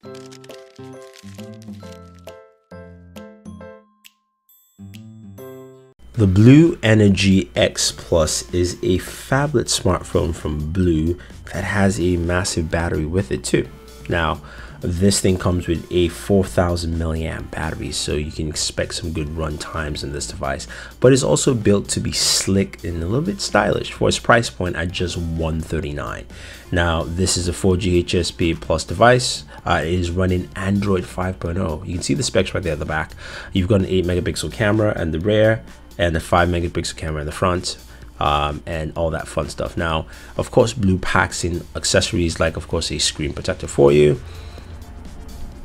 The Blue Energy X Plus is a phablet smartphone from Blue that has a massive battery with it too. Now, this thing comes with a 4000 milliamp battery, so you can expect some good run times in this device, but it's also built to be slick and a little bit stylish for its price point at just $139. Now, this is a 4G HSP plus device. It is running Android 5.0. You can see the specs right there at the back. You've got an 8 megapixel camera in the rear and a 5 megapixel camera in the front, and all that fun stuff. Now, of course, Blue packs in accessories like, of course, a screen protector for you.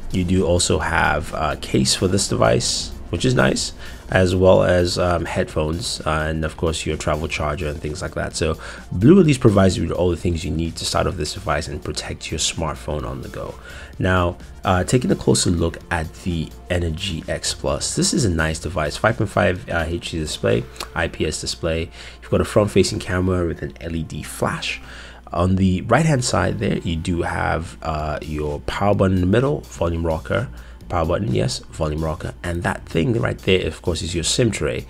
You do also have a case for this device, which is nice, as well as headphones, and of course your travel charger and things like that. So Blue at least provides you with all the things you need to start off this device and protect your smartphone on the go. Now, taking a closer look at the Energy X Plus, this is a nice device. 5.5 HD display, IPS display. You've got a front-facing camera with an LED flash. On the right hand side there, you do have your power button in the middle, volume rocker, power button, yes, volume rocker, and that thing right there, of course, is your SIM tray.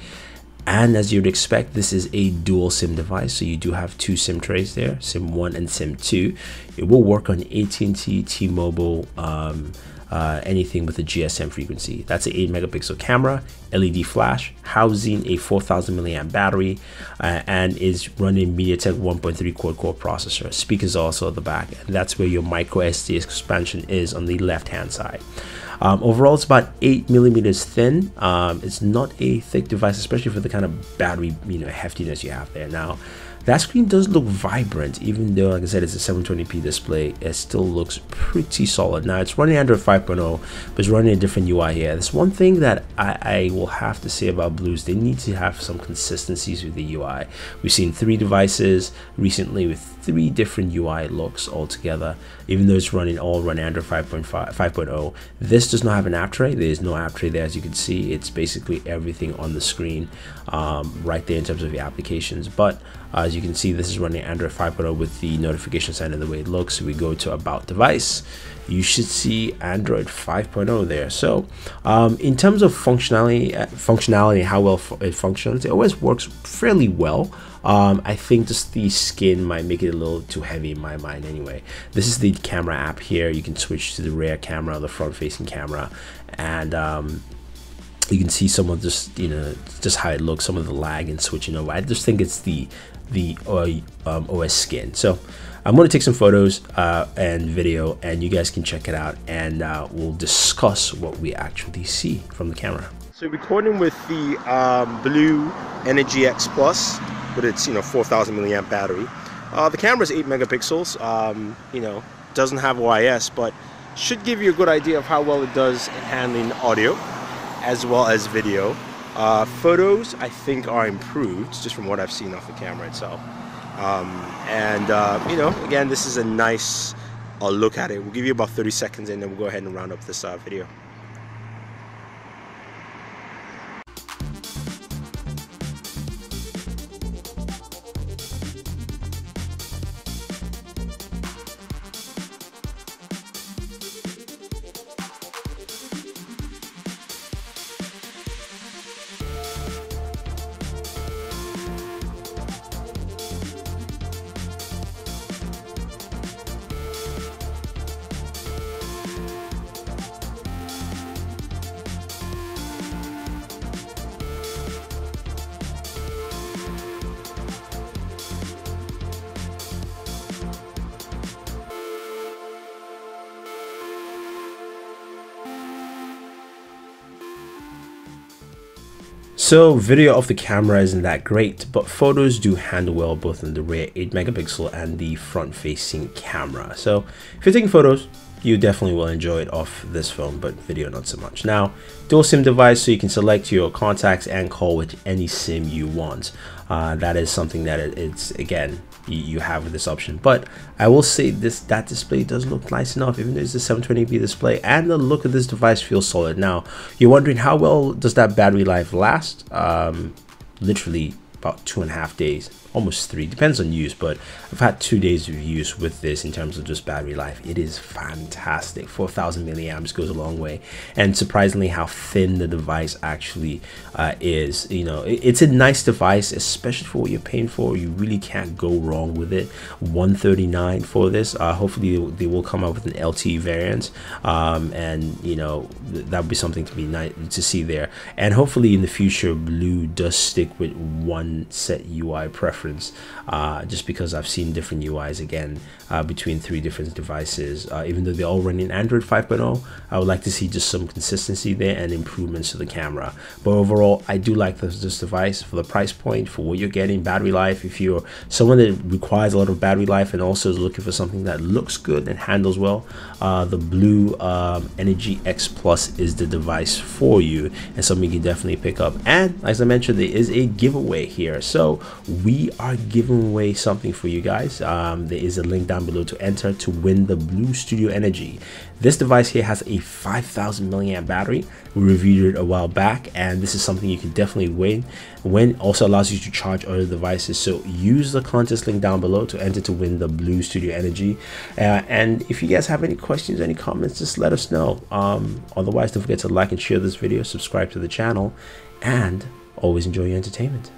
And as you'd expect, this is a dual SIM device, so you do have two SIM trays there, SIM 1 and SIM 2. It will work on AT&T, T-Mobile, anything with a GSM frequency. That's an 8 megapixel camera, LED flash, housing a 4000 milliamp battery, and is running MediaTek 1.3 quad-core processor. Speakers also at the back, and that's where your micro SD expansion is on the left hand side. Overall, it's about 8 millimeters thin. It's not a thick device, especially for the kind of battery, heftiness you have there. Now, that screen does look vibrant, even though, like I said, it's a 720p display. It still looks pretty solid. Now, it's running Android 5.0, but it's running a different UI here. There's one thing that I will have to say about Blues. They need to have some consistencies with the UI. We've seen 3 devices recently with 3 different UI looks altogether, even though it's all running Android 5.0. This does not have an app tray. There is no app tray there, as you can see. It's basically everything on the screen right there in terms of the applications. But as you can see, this is running Android 5.0 with the notification center the way it looks. So we go to About Device. You should see Android 5.0 there. So in terms of functionality, how well it functions, it always works fairly well. I think just the skin might make it a little too heavy in my mind anyway. This is the camera app here. You can switch to the rear camera, the front facing camera, and you can see some of just how it looks, some of the lag and switching over. I just think it's the OS skin. So I'm going to take some photos and video, and you guys can check it out, and we'll discuss what we actually see from the camera. So recording with the Blue Energy X Plus with its 4000 milliamp battery. The camera is 8 megapixels. Doesn't have OIS, but should give you a good idea of how well it does in handling audio as well as video. Photos, I think, are improved just from what I've seen off the camera itself. Again, this is a nice look at it. We'll give you about 30 seconds and then we'll go ahead and round up this video. So video of the camera isn't that great, but photos do handle well both in the rear 8 megapixel and the front facing camera. So if you're taking photos, you definitely will enjoy it off this phone, but video not so much. Now, dual SIM device, so you can select your contacts and call with any SIM you want. That is something that it's again, you have with this option. But I will say that display does look nice enough, even though it's a 720p display, and the look of this device feels solid. Now, you're wondering how well does that battery life last? Literally about 2.5 days. almost 3, depends on use, but I've had 2 days of use with this in terms of just battery life. It is fantastic. 4,000 milliamps goes a long way, and surprisingly how thin the device actually is. You know, it's a nice device, especially for what you're paying for. You really can't go wrong with it. $139 for this. Hopefully they will come up with an LTE variant, and you know, that would be something to be nice to see there. And hopefully in the future Blue does stick with one set UI preference, just because I've seen different UIs again between 3 different devices. Even though they're all running Android 5.0, I would like to see just some consistency there and improvements to the camera. But overall, I do like this device for the price point, for what you're getting, battery life. If you're someone that requires a lot of battery life and also is looking for something that looks good and handles well, the Blue Energy X Plus is the device for you, and something you can definitely pick up. And as I mentioned, there is a giveaway here, so we are giving away something for you guys. There is a link down below to enter to win the Blue Studio Energy. This device here has a 5,000 milliamp battery. We reviewed it a while back, and this is something you can definitely win. Also allows you to charge other devices, so use the contest link down below to enter to win the Blue Studio Energy. And if you guys have any questions, any comments, just let us know. Otherwise, don't forget to like and share this video, subscribe to the channel, and always enjoy your entertainment.